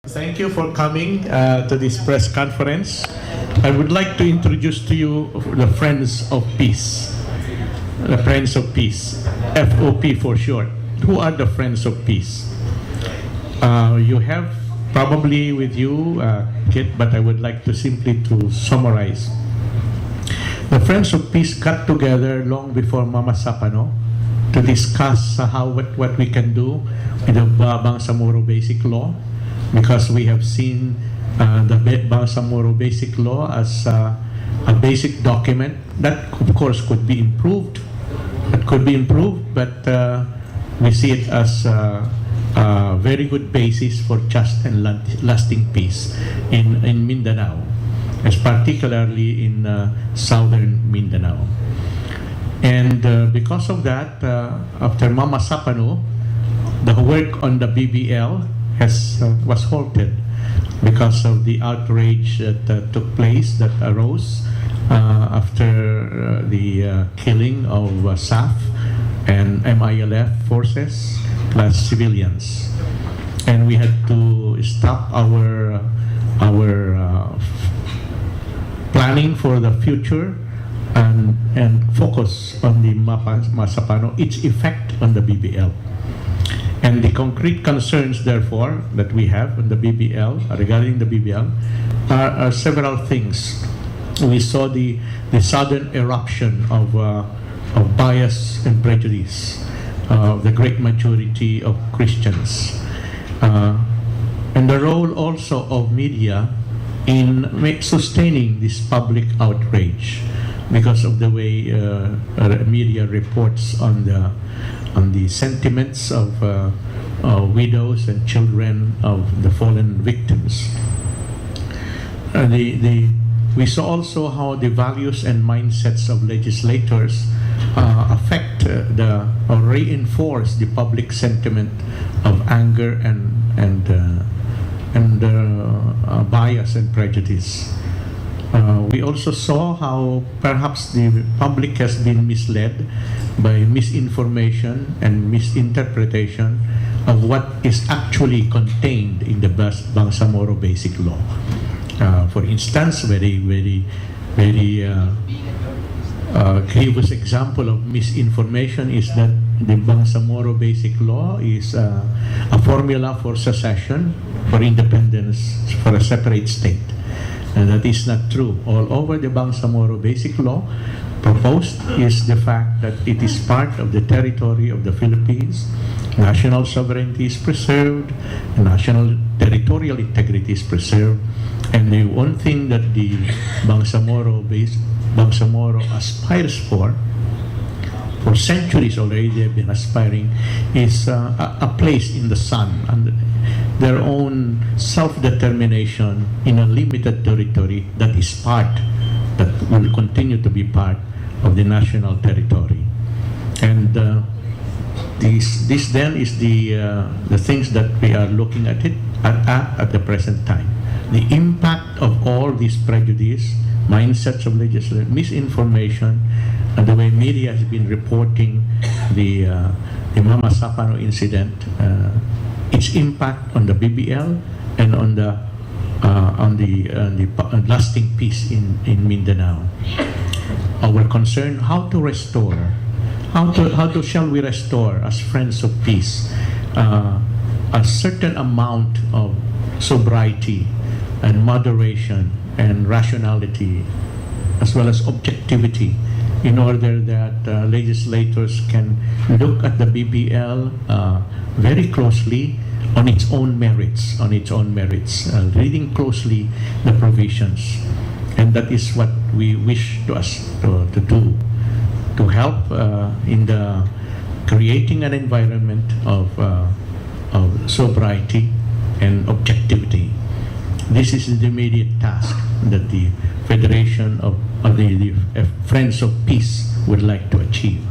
Thank you for coming to this press conference. I would like to introduce to you the Friends of Peace. The Friends of Peace, FOP for short. Who are the Friends of Peace? You have probably with you, Kit, but I would like to simply to summarize. The Friends of Peace got together long before Mama Sapano to discuss what we can do with the Bangsamoro Basic Law, because we have seen the Bangsamoro Basic Law as a basic document that, of course, could be improved. It could be improved, but we see it as a very good basis for just and lasting peace in Mindanao, as particularly in southern Mindanao. And because of that, after Mama Sapano, the work on the BBL was halted because of the outrage that took place, that arose after the killing of SAF and MILF forces plus civilians, and we had to stop our planning for the future and focus on the Masapano, its effect on the BBL. And the concrete concerns, therefore, that we have on the BBL, regarding the BBL, are several things. We saw the sudden eruption of bias and prejudice of the great majority of Christians, and the role also of media in sustaining this public outrage because of the way media reports on the sentiments of widows and children of the fallen victims. We saw also how the values and mindsets of legislators affect or reinforce the public sentiment of anger and bias and prejudice. We also saw how perhaps the public has been misled by misinformation and misinterpretation of what is actually contained in the Bangsamoro Basic Law. For instance, very grievous example of misinformation is that the Bangsamoro Basic Law is a formula for secession, for independence, for a separate state. And that is not true. All over the Bangsamoro Basic Law, proposed is the fact that it is part of the territory of the Philippines, national sovereignty is preserved, national territorial integrity is preserved, and the one thing that the Bangsamoro aspires for centuries already they have been aspiring, is a place in the sun, and their own self-determination in a limited territory that will continue to be part of the national territory. And this then is the things that we are looking at the present time. The impact of all this prejudice, mindsets of legislators, misinformation, and the way media has been reporting the Mama Sapano incident, its impact on the BBL and on the lasting peace in Mindanao. Our concern: how to restore, shall we restore as Friends of Peace a certain amount of sobriety and moderation and rationality, as well as objectivity, in order that legislators can look at the BBL very closely on its own merits, reading closely the provisions. And that is what we wish to do, to help in the creating an environment of sobriety and objectivity. This is the immediate task that the Federation of the Friends of Peace would like to achieve.